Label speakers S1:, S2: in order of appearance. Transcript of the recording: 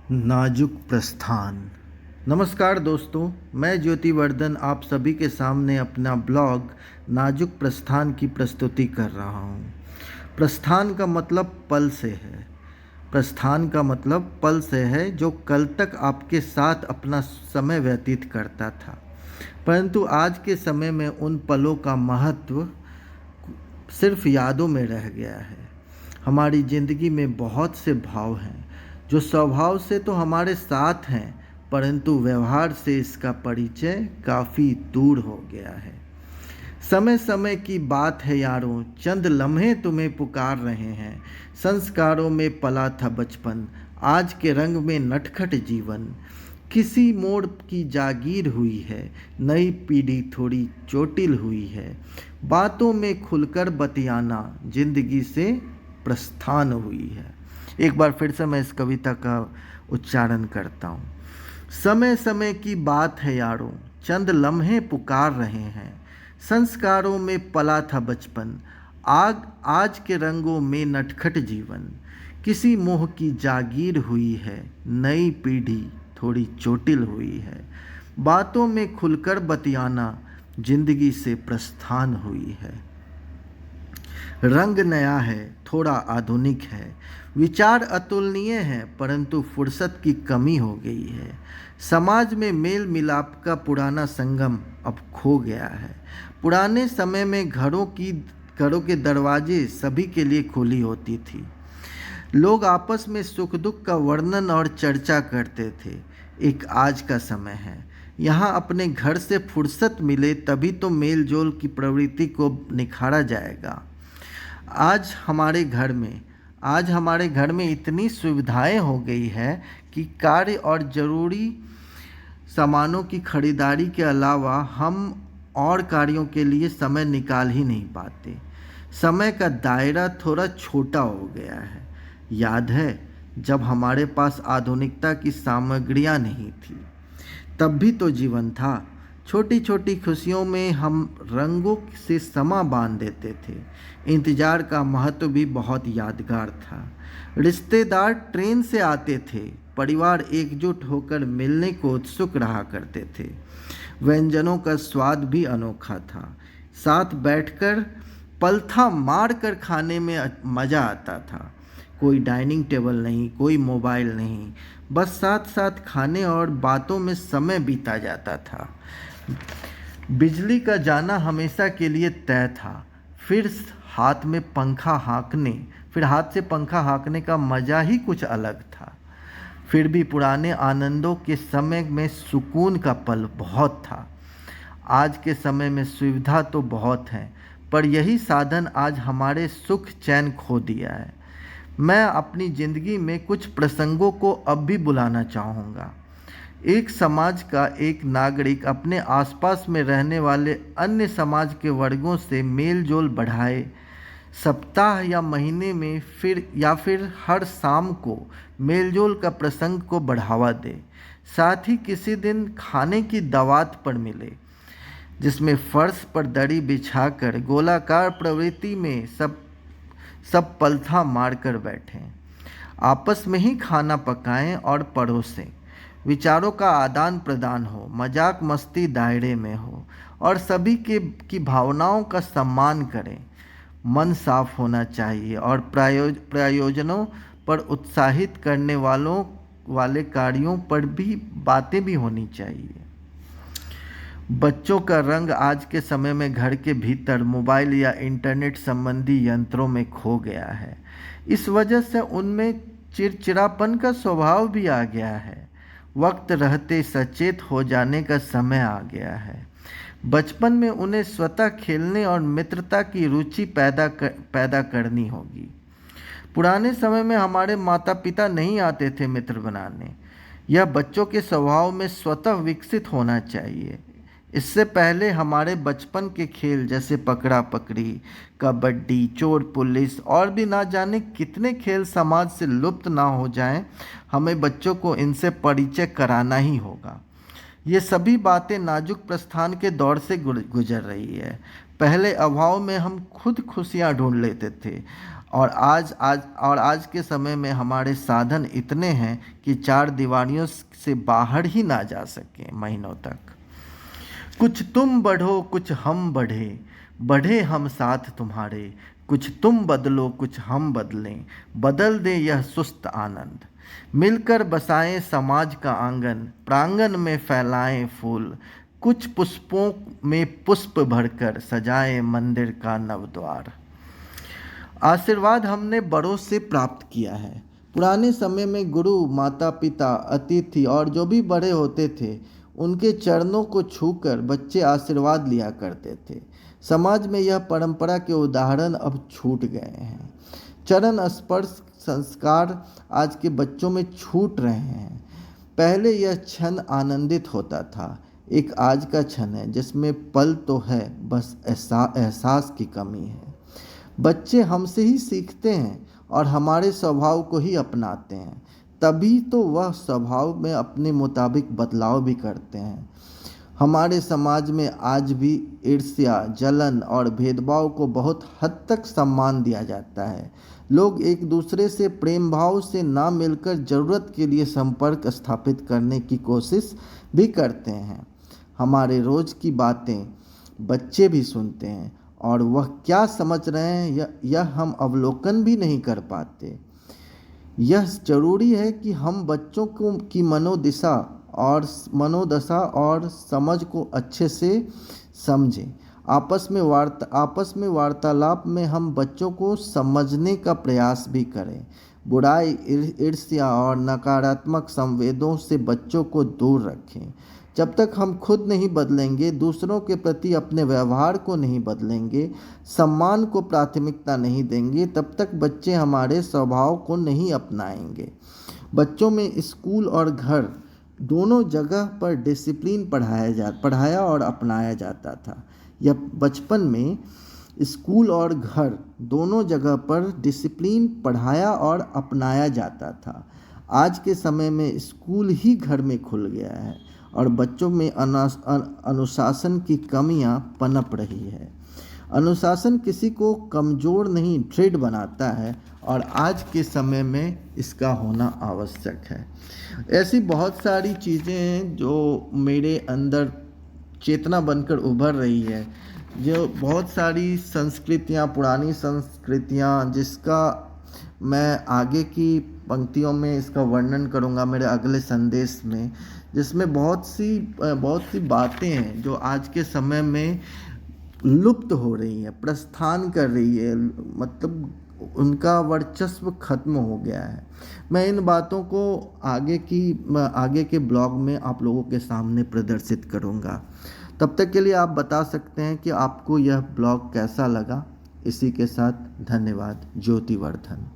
S1: नाजुक प्रस्थान। नमस्कार दोस्तों, मैं ज्योतिवर्धन आप सभी के सामने अपना ब्लॉग नाजुक प्रस्थान की प्रस्तुति कर रहा हूँ। प्रस्थान का मतलब पल से है। प्रस्थान का मतलब पल से है जो कल तक आपके साथ अपना समय व्यतीत करता था, परंतु आज के समय में उन पलों का महत्व सिर्फ यादों में रह गया है। हमारी ज़िंदगी में बहुत से भाव हैं जो स्वभाव से तो हमारे साथ हैं, परंतु व्यवहार से इसका परिचय काफ़ी दूर हो गया है। समय समय की बात है यारों, चंद लम्हे तुम्हें पुकार रहे हैं। संस्कारों में पला था बचपन, आज के रंग में नटखट जीवन। किसी मोड़ की जागीर हुई है, नई पीढ़ी थोड़ी चोटिल हुई है। बातों में खुलकर बतियाना, जिंदगी से प्रस्थान हुई है। एक बार फिर से मैं इस कविता का उच्चारण करता हूँ। समय समय की बात है यारों, चंद लम्हे पुकार रहे हैं। संस्कारों में पला था बचपन, आज के रंगों में नटखट जीवन। किसी मोह की जागीर हुई है, नई पीढ़ी थोड़ी चोटिल हुई है। बातों में खुलकर बतियाना, जिंदगी से प्रस्थान हुई है। रंग नया है, थोड़ा आधुनिक है। विचार अतुलनीय है, परंतु फुर्सत की कमी हो गई है। समाज में मेल मिलाप का पुराना संगम अब खो गया है। पुराने समय में घरों के दरवाजे सभी के लिए खुली होती थी। लोग आपस में सुख दुख का वर्णन और चर्चा करते थे। एक आज का समय है, यहाँ अपने घर से फुर्सत मिले तभी तो मेल जोल की प्रवृत्ति को निखारा जाएगा। आज हमारे घर में इतनी सुविधाएं हो गई है कि कार्य और ज़रूरी सामानों की खरीदारी के अलावा हम और कार्यों के लिए समय निकाल ही नहीं पाते। समय का दायरा थोड़ा छोटा हो गया है। याद है जब हमारे पास आधुनिकता की सामग्रियां नहीं थी, तब भी तो जीवन था। छोटी छोटी खुशियों में हम रंगों से समा बांध देते थे। इंतजार का महत्व भी बहुत यादगार था। रिश्तेदार ट्रेन से आते थे, परिवार एकजुट होकर मिलने को उत्सुक रहा करते थे। व्यंजनों का स्वाद भी अनोखा था। साथ बैठकर पलथा मार कर खाने में मज़ा आता था। कोई डाइनिंग टेबल नहीं, कोई मोबाइल नहीं, बस साथ साथ खाने और बातों में समय बीता जाता था। बिजली का जाना हमेशा के लिए तय था। फिर हाथ से पंखा हाँकने का मज़ा ही कुछ अलग था। फिर भी पुराने आनंदों के समय में सुकून का पल बहुत था। आज के समय में सुविधा तो बहुत है, पर यही साधन आज हमारे सुख चैन खो दिया है। मैं अपनी ज़िंदगी में कुछ प्रसंगों को अब भी बुलाना चाहूँगा। एक समाज का एक नागरिक अपने आसपास में रहने वाले अन्य समाज के वर्गों से मेल जोल बढ़ाए। सप्ताह या महीने में फिर हर शाम को मेलजोल का प्रसंग को बढ़ावा दे। साथ ही किसी दिन खाने की दावत पर मिले, जिसमें फर्श पर दरी बिछाकर गोलाकार प्रवृत्ति में सब पलथा मारकर बैठें। आपस में ही खाना पकाएं और परोसें। विचारों का आदान प्रदान हो, मजाक मस्ती दायरे में हो और सभी की भावनाओं का सम्मान करें। मन साफ होना चाहिए और प्रयोजनों पर उत्साहित करने वाले कार्यों पर भी बातें भी होनी चाहिए। बच्चों का रंग आज के समय में घर के भीतर मोबाइल या इंटरनेट संबंधी यंत्रों में खो गया है। इस वजह से उनमें चिड़चिड़ापन का स्वभाव भी आ गया है। वक्त रहते सचेत हो जाने का समय आ गया है। बचपन में उन्हें स्वतः खेलने और मित्रता की रुचि पैदा करनी होगी। पुराने समय में हमारे माता पिता नहीं आते थे मित्र बनाने। यह बच्चों के स्वभाव में स्वतः विकसित होना चाहिए। इससे पहले हमारे बचपन के खेल जैसे पकड़ा पकड़ी, कबड्डी, चोर पुलिस और भी ना जाने कितने खेल समाज से लुप्त ना हो जाएं, हमें बच्चों को इनसे परिचय कराना ही होगा। ये सभी बातें नाजुक प्रस्थान के दौर से गुजर रही है। पहले अभाव में हम खुद खुशियाँ ढूंढ लेते थे और आज के समय में हमारे साधन इतने हैं कि चार दीवारियों से बाहर ही ना जा सकें महीनों तक। कुछ तुम बढ़ो कुछ हम बढ़े, बढ़े हम साथ तुम्हारे, कुछ तुम बदलो कुछ हम बदलें, बदल दे यह सुस्त आनंद। मिलकर बसाएं समाज का आंगन, प्रांगण में फैलाएं फूल, कुछ पुष्पों में पुष्प भरकर सजाएं मंदिर का नवद्वार। आशीर्वाद हमने बड़ों से प्राप्त किया है। पुराने समय में गुरु, माता पिता, अतिथि और जो भी बड़े होते थे, उनके चरणों को छूकर बच्चे आशीर्वाद लिया करते थे। समाज में यह परंपरा के उदाहरण अब छूट गए हैं। चरण स्पर्श संस्कार आज के बच्चों में छूट रहे हैं। पहले यह क्षण आनंदित होता था, एक आज का क्षण है जिसमें पल तो है, बस एहसास की कमी है। बच्चे हमसे ही सीखते हैं और हमारे स्वभाव को ही अपनाते हैं, तभी तो वह स्वभाव में अपने मुताबिक बदलाव भी करते हैं। हमारे समाज में आज भी ईर्ष्या, जलन और भेदभाव को बहुत हद तक सम्मान दिया जाता है। लोग एक दूसरे से प्रेम भाव से ना मिलकर ज़रूरत के लिए संपर्क स्थापित करने की कोशिश भी करते हैं। हमारे रोज़ की बातें बच्चे भी सुनते हैं और वह क्या समझ रहे हैं यह हम अवलोकन भी नहीं कर पाते। यह जरूरी है कि हम बच्चों की मनोदशा और समझ को अच्छे से समझें। आपस में वार्तालाप में हम बच्चों को समझने का प्रयास भी करें। बुराई, ईर्ष्या और नकारात्मक संवेदों से बच्चों को दूर रखें। जब तक हम खुद नहीं बदलेंगे, दूसरों के प्रति अपने व्यवहार को नहीं बदलेंगे, सम्मान को प्राथमिकता नहीं देंगे, तब तक बच्चे हमारे स्वभाव को नहीं अपनाएंगे। बच्चों में स्कूल और घर दोनों जगह पर डिसिप्लिन पढ़ाया और अपनाया जाता था। यह बचपन में स्कूल और घर दोनों जगह पर डिसिप्लिन पढ़ाया और अपनाया जाता था। आज के समय में स्कूल ही घर में खुल गया है और बच्चों में अनुशासन की कमियां पनप रही है। अनुशासन किसी को कमज़ोर नहीं, दृढ़ बनाता है और आज के समय में इसका होना आवश्यक है। ऐसी बहुत सारी चीज़ें हैं जो मेरे अंदर चेतना बनकर उभर रही है, जो बहुत सारी संस्कृतियाँ, पुरानी संस्कृतियाँ, जिसका मैं आगे की पंक्तियों में इसका वर्णन करूँगा मेरे अगले संदेश में, जिसमें बहुत सी बातें हैं जो आज के समय में लुप्त हो रही है, प्रस्थान कर रही है, मतलब उनका वर्चस्व खत्म हो गया है। मैं इन बातों को आगे के ब्लॉग में आप लोगों के सामने प्रदर्शित करूँगा। तब तक के लिए आप बता सकते हैं कि आपको यह ब्लॉग कैसा लगा। इसी के साथ धन्यवाद। ज्योतिवर्धन।